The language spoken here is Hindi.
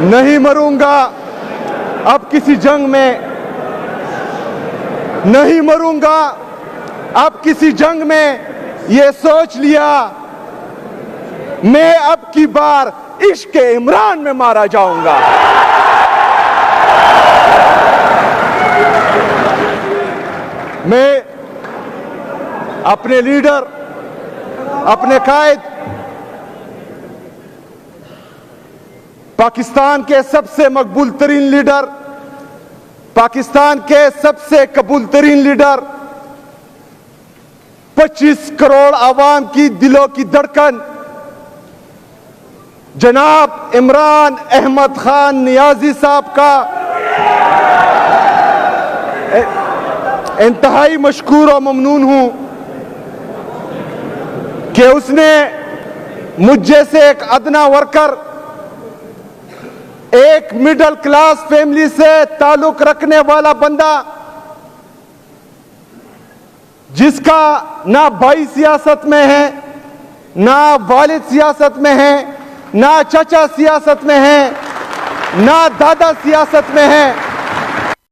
नहीं मरूंगा अब किसी जंग में, नहीं मरूंगा अब किसी जंग में, ये सोच लिया मैं अब की बार इश्क इमरान में मारा जाऊंगा। मैं अपने लीडर, अपने कायद, पाकिस्तान के सबसे मकबूल तरीन लीडर, पाकिस्तान के सबसे कबूल तरीन लीडर, 25 करोड़ आवाम की दिलों की धड़कन जनाब इमरान अहमद खान नियाजी साहब का इंतहाई मशकूर और ममनून हूं कि उसने मुझ जैसे एक अदना वर्कर, एक मिडिल क्लास फैमिली से ताल्लुक रखने वाला बंदा, जिसका ना भाई सियासत में है, ना वालिद सियासत में है, ना चाचा सियासत में है, ना दादा सियासत में है,